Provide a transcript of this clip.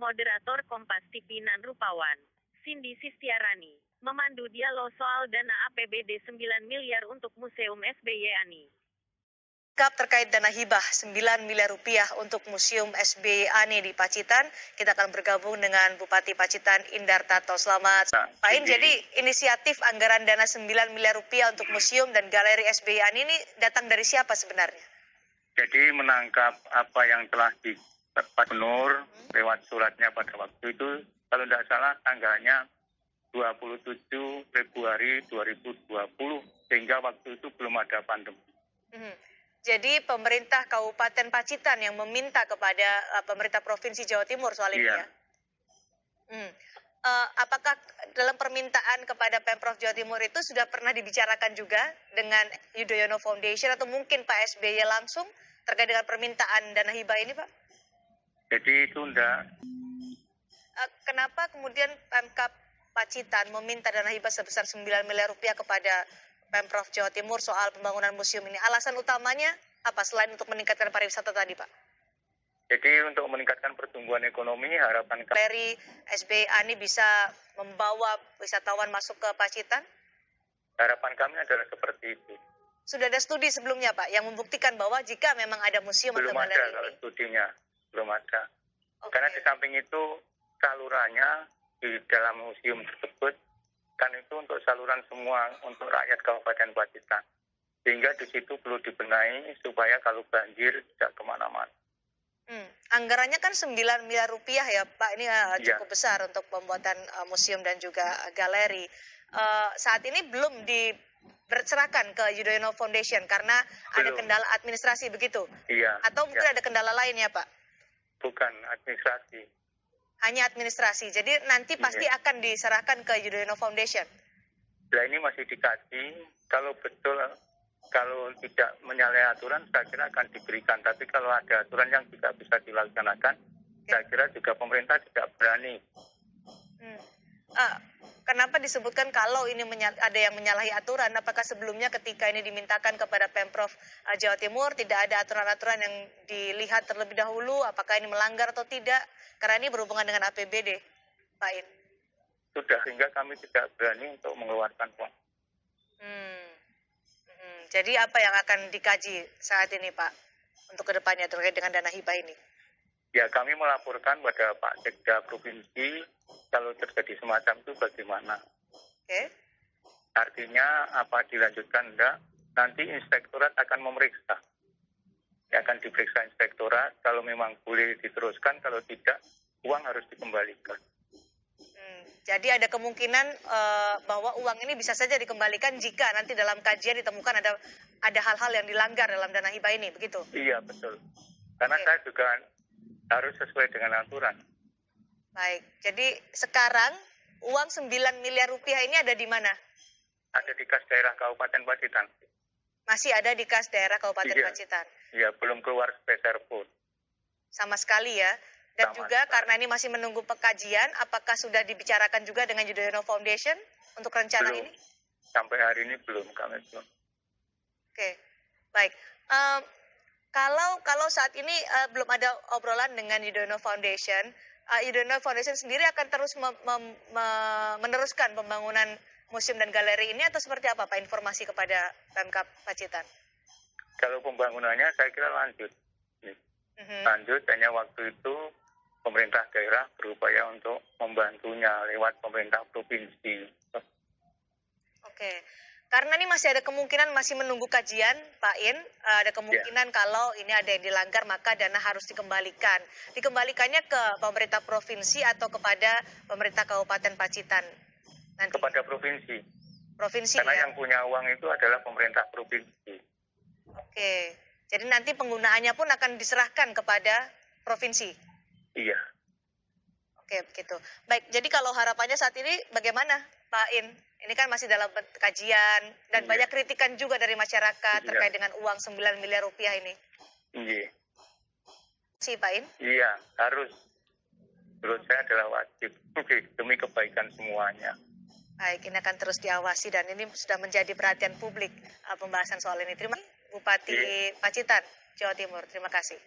Moderator Kompas TV Nan Rupawan, Cindy Sistiarani, memandu dialog soal dana APBD 9 miliar untuk Museum SBY Ani. Terkait dana hibah 9 miliar rupiah untuk Museum SBY Ani di Pacitan, kita akan bergabung dengan Bupati Pacitan Indar Tato. Selamat Pak In. Jadi inisiatif anggaran dana 9 miliar rupiah untuk Museum dan Galeri SBY Ani ini datang dari siapa sebenarnya? Jadi menangkap apa yang telah Pak Gubernur lewat suratnya pada waktu itu, kalau tidak salah tanggalnya 27 Februari 2020, sehingga waktu itu belum ada pandemi. Jadi pemerintah Kabupaten Pacitan yang meminta kepada pemerintah Provinsi Jawa Timur soal ini ya? Apakah dalam permintaan kepada Pemprov Jawa Timur itu sudah pernah dibicarakan juga dengan Yudhoyono Foundation atau mungkin Pak SBY langsung terkait dengan permintaan dana hibah ini, Pak? Jadi itu enggak. Kenapa kemudian Pemkab Pacitan meminta dana hibah sebesar 9 miliar rupiah kepada Pemprov Jawa Timur soal pembangunan museum ini? Alasan utamanya apa selain untuk meningkatkan pariwisata tadi, Pak? Jadi untuk meningkatkan pertumbuhan ekonomi, harapan Galeri SBY Ani bisa membawa wisatawan masuk ke Pacitan? Harapan kami adalah seperti itu. Sudah ada studi sebelumnya, Pak, yang membuktikan bahwa jika memang ada museum belum atau galeri ada kalau studinya, belum ada. Karena di samping itu salurannya di dalam museum tersebut kan itu untuk saluran semua untuk rakyat Kabupaten Pacitan. Sehingga di situ perlu dibenahi supaya kalau banjir tidak kemana-mana. Anggarannya kan 9 miliar rupiah ya, Pak. Ini cukup besar untuk pembuatan museum dan juga galeri. Saat ini belum diserahkan ke Yudhoyono Foundation karena ada kendala administrasi begitu? Iya. Atau mungkin ada kendala lain ya, Pak? Bukan administrasi. Hanya administrasi. Jadi nanti pasti akan diserahkan ke Yudhoyono Foundation. Nah ini masih dikaji. Kalau betul, kalau tidak menyalahi aturan, saya kira akan diberikan. Tapi kalau ada aturan yang tidak bisa dilaksanakan, saya kira juga pemerintah tidak berani. Kenapa disebutkan kalau ini ada yang menyalahi aturan? Apakah sebelumnya ketika ini dimintakan kepada Pemprov Jawa Timur tidak ada aturan-aturan yang dilihat terlebih dahulu? Apakah ini melanggar atau tidak? Karena ini berhubungan dengan APBD, Pak In. Sudah, sehingga kami tidak berani untuk mengeluarkan uang. Jadi apa yang akan dikaji saat ini, Pak, untuk kedepannya terkait dengan dana hibah ini? Ya, kami melaporkan pada Pak Sekda Provinsi kalau terjadi semacam itu bagaimana. Artinya apa dilanjutkan enggak, nanti inspektorat akan memeriksa. Ya, akan diperiksa inspektorat, kalau memang boleh diteruskan, kalau tidak, uang harus dikembalikan. Jadi ada kemungkinan bahwa uang ini bisa saja dikembalikan jika nanti dalam kajian ditemukan ada hal-hal yang dilanggar dalam dana hibah ini, begitu? Iya, betul. Karena saya juga harus sesuai dengan aturan. Baik, jadi sekarang uang 9 miliar rupiah ini ada di mana? Ada di kas daerah Kabupaten Pacitan. Masih ada di kas daerah Kabupaten Pacitan? Iya, belum keluar spesial pun. Sama sekali ya? Dan juga karena ini masih menunggu pengkajian, apakah sudah dibicarakan juga dengan Yudhoyono Foundation untuk rencana ini? Sampai hari ini belum, kami belum. Oke, baik. Kalau saat ini belum ada obrolan dengan Yudhoyono Foundation, Yudhoyono Foundation sendiri akan terus meneruskan pembangunan museum dan galeri ini atau seperti apa, Pak, informasi kepada Pemkab Pacitan? Kalau pembangunannya saya kira lanjut. Lanjut, hanya waktu itu pemerintah daerah berupaya untuk membantunya lewat pemerintah provinsi. Oke. Karena ini masih ada kemungkinan masih menunggu kajian, Pak In, ada kemungkinan kalau ini ada yang dilanggar maka dana harus dikembalikan. Dikembalikannya ke pemerintah provinsi atau kepada pemerintah Kabupaten Pacitan? Nanti. Kepada provinsi. Provinsi. Karena yang punya uang itu adalah pemerintah provinsi. Oke. Jadi nanti penggunaannya pun akan diserahkan kepada provinsi? Iya. Oke, begitu. Baik, jadi kalau harapannya saat ini bagaimana, Pak In? Ini kan masih dalam kajian dan banyak kritikan juga dari masyarakat terkait dengan uang 9 miliar rupiah ini. Iya. Si Pak In? Iya, harus. Menurut saya adalah wajib demi kebaikan semuanya. Baik, ini akan terus diawasi dan ini sudah menjadi perhatian publik pembahasan soal ini. Terima kasih, Bupati Pacitan, Jawa Timur. Terima kasih.